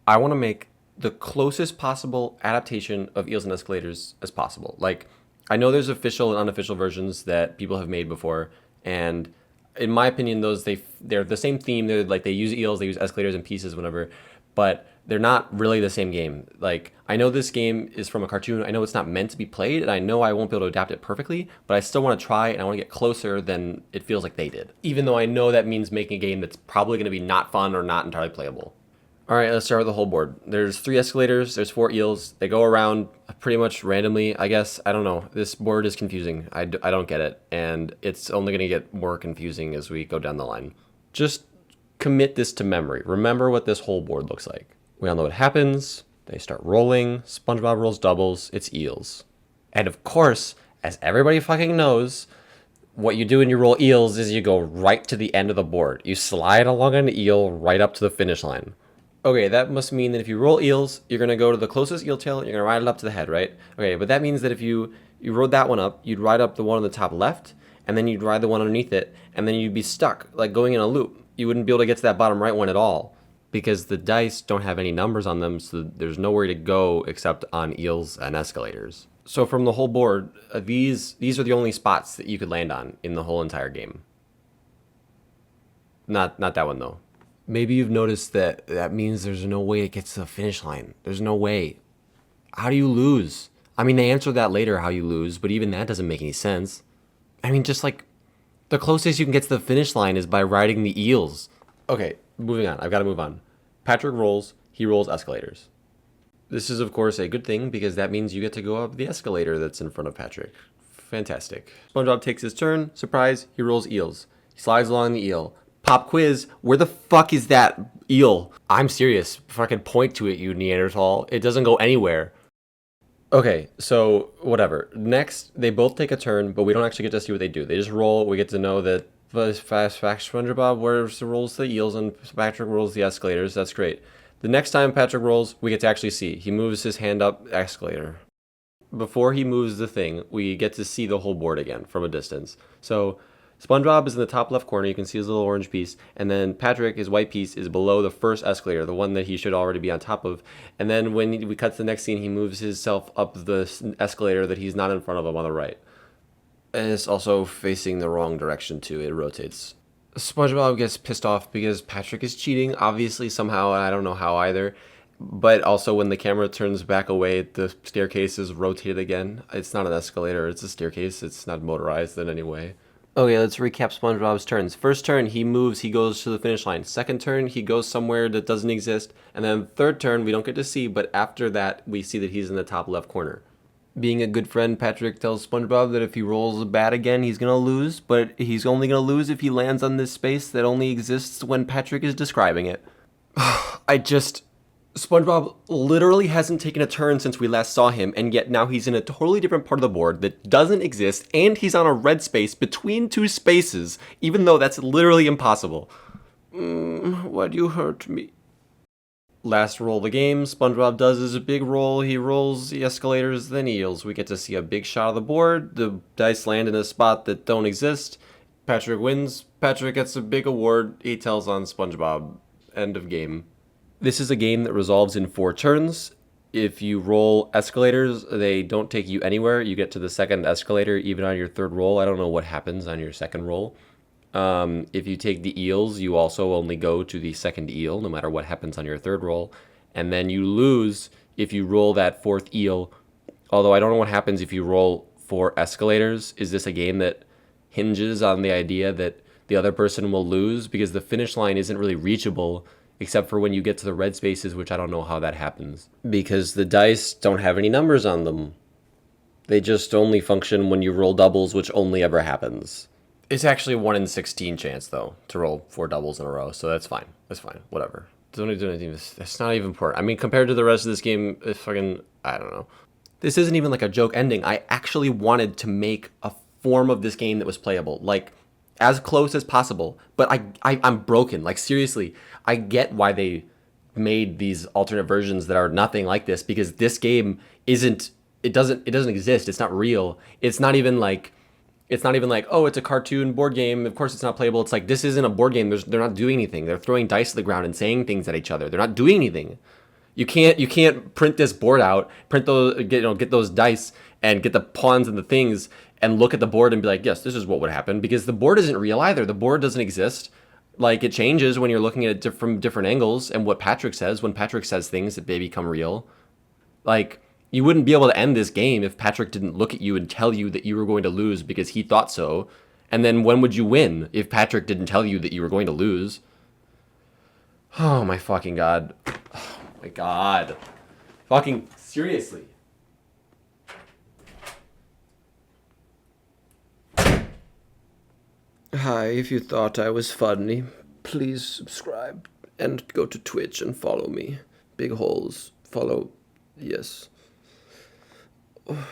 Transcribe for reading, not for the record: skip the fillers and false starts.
I want to make the closest possible adaptation of Eels and Escalators as possible. Like, I know there's official and unofficial versions that people have made before, and in my opinion, they're the same theme. They're like they use eels, they use escalators and pieces, whatever, but they're not really the same game. Like, I know this game is from a cartoon. I know it's not meant to be played, and I know I won't be able to adapt it perfectly, but I still want to try, and I want to get closer than it feels like they did. Even though I know that means making a game that's probably going to be not fun or not entirely playable. All right, let's start with the whole board. There's 3 escalators, there's 4 eels. They go around pretty much randomly, I guess. I don't know. This board is confusing. I don't get it, and it's only going to get more confusing as we go down the line. Just commit this to memory. Remember what this whole board looks like. We all know what happens. They start rolling. SpongeBob rolls doubles. It's eels. And of course, as everybody fucking knows, what you do when you roll eels is you go right to the end of the board. You slide along an eel right up to the finish line. Okay, that must mean that if you roll eels, you're going to go to the closest eel tail, you're going to ride it up to the head, right? Okay, but that means that if you rode that one up, you'd ride up the one on the top left, and then you'd ride the one underneath it, and then you'd be stuck, like going in a loop. You wouldn't be able to get to that bottom right one at all, because the dice don't have any numbers on them, so there's nowhere to go except on eels and escalators. So from the whole board, these are the only spots that you could land on in the whole entire game. Not that one, though. Maybe you've noticed that means there's no way it gets to the finish line. There's no way. How do you lose? I mean, they answer that later how you lose, but even that doesn't make any sense. I mean, just like the closest you can get to the finish line is by riding the eels. Okay, moving on. I've got to move on. Patrick rolls. He rolls escalators. This is, of course, a good thing because that means you get to go up the escalator that's in front of Patrick. Fantastic. SpongeBob takes his turn. Surprise, he rolls eels. He slides along the eel. Pop quiz, where the fuck is that eel? I'm serious. Fucking point to it, you Neanderthal. It doesn't go anywhere. Okay, so whatever. Next, they both take a turn, but we don't actually get to see what they do. They just roll. We get to know that SpongeBob rolls the eels and Patrick rolls the escalators. That's great. The next time Patrick rolls, we get to actually see. He moves his hand up escalator. Before he moves the thing, we get to see the whole board again from a distance. So SpongeBob is in the top left corner. You can see his little orange piece. And then Patrick, his white piece, is below the first escalator, the one that he should already be on top of. And then when we cut to the next scene, he moves himself up the escalator that he's not in front of him on the right. And it's also facing the wrong direction, too. It rotates. SpongeBob gets pissed off because Patrick is cheating, obviously, somehow. I don't know how either. But also, when the camera turns back away, the staircase is rotated again. It's not an escalator. It's a staircase. It's not motorized in any way. Okay, let's recap SpongeBob's turns. First turn, he moves, he goes to the finish line. Second turn, he goes somewhere that doesn't exist. And then third turn, we don't get to see, but after that, we see that he's in the top left corner. Being a good friend, Patrick tells SpongeBob that if he rolls bad again, he's going to lose, but he's only going to lose if he lands on this space that only exists when Patrick is describing it. SpongeBob literally hasn't taken a turn since we last saw him, and yet now he's in a totally different part of the board that doesn't exist, and he's on a red space between 2 spaces, even though that's literally impossible. Why'd you hurt me? Last roll of the game, SpongeBob does his big roll. He rolls the escalators, then eels. We get to see a big shot of the board. The dice land in a spot that don't exist. Patrick wins. Patrick gets a big award. He tells on SpongeBob. End of game. This is a game that resolves in 4 turns. If you roll escalators, they don't take you anywhere. You get to the second escalator even on your third roll. I don't know what happens on your second roll. If you take the eels, you also only go to the second eel, no matter what happens on your third roll. And then you lose if you roll that 4th eel. Although I don't know what happens if you roll 4 escalators. Is this a game that hinges on the idea that the other person will lose? Because the finish line isn't really reachable except for when you get to the red spaces, which I don't know how that happens. Because the dice don't have any numbers on them. They just only function when you roll doubles, which only ever happens. It's actually a 1 in 16 chance, though, to roll 4 doubles in a row, so that's fine. That's fine. Whatever. Don't do anything. That's not even important. I mean, compared to the rest of this game, it's fucking, I don't know. This isn't even like a joke ending. I actually wanted to make a form of this game that was playable. Like, as close as possible, but I'm broken. Like, seriously, I get why they made these alternate versions that are nothing like this, because this game it doesn't exist. It's not real. It's not even like, oh, it's a cartoon board game. Of course it's not playable. It's like, this isn't a board game. They're not doing anything. They're throwing dice to the ground and saying things at each other. They're not doing anything. You can't print this board out, print those, get those dice and get the pawns and the things and look at the board and be like, yes, this is what would happen, because the board isn't real either. The board doesn't exist. Like, it changes when you're looking at it from different angles, and what Patrick says, when Patrick says things, that they become real. Like, you wouldn't be able to end this game if Patrick didn't look at you and tell you that you were going to lose because he thought so. And then when would you win if Patrick didn't tell you that you were going to lose? Oh my fucking god. Oh my god. Fucking seriously. Hi, if you thought I was funny, please subscribe and go to Twitch and follow me. Big holes. Follow. Yes. Oh.